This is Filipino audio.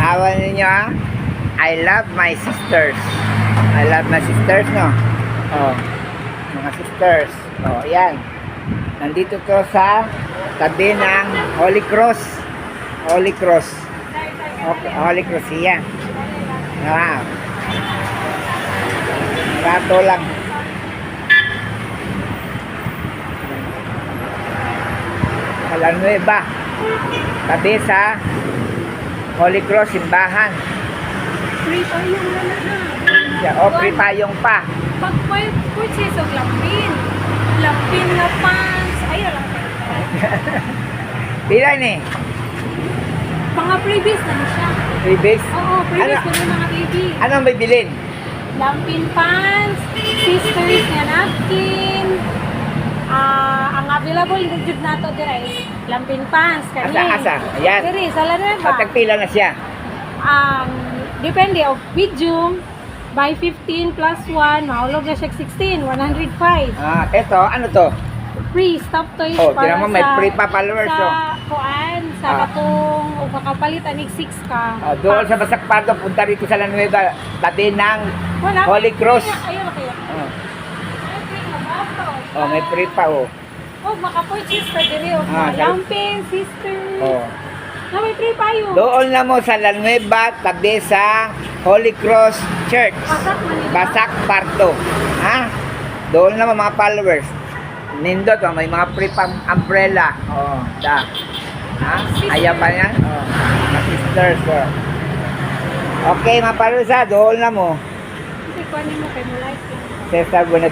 Awan ninyo ah. I love my sisters. I love my sisters, no? Oh, mga sisters. Oh, yan. Nandito to sa tabi ng Holy Cross. Holy Cross. Okay, Holy Cross, yan. Wow. Rato lang. Malanueva. Tabi sa Holy Cross, simbahan. Free pa yung wala na. O, free payong pa. Pag purchase of lampin. Lampin na pants. Ay, lang tayo. Pila ni? Mga freebies na siya. Freebies? Oo, freebies Ano? ko yung mga freebies. Anong bibilin? Lampin pants, sisters nga napkin. Ang available yung jud nato dira is lampin pants kani. Asa? Ayan. Diri sa Lanueva. Patagpila na siya. Depende of medium. By 15 plus 1, mahulog na siya 16, 105. Eto, ano to? Free stop toys Oh, tira mo, may free pa followers, oh. sa kuan, sa katong o makapalit anig 6 ka. Doon sa Basakpato, punta rito sa Lanueva, tabi ng Wala, Holy Cross. Ayun na kayo. Oh, May free na ba to? oh, may free pa, oh. Oh, maka-purchase ka diri o Ah, lampin, sister. Oh. Na may free pa yun. Doon na mo sa Lanueva, tabi sa Holy Cross Church. Pasak man yun. Basak Parto. Ha? Doon na mga followers. Nindot, oh, may mga free pang umbrella. Oh, da. Ha? Ayaw pa yan? Oh, mga sisters. Oh. Okay, mga followers, ha? Doon na mo. Kasi kuanin mo kay mo like. Cesar Buena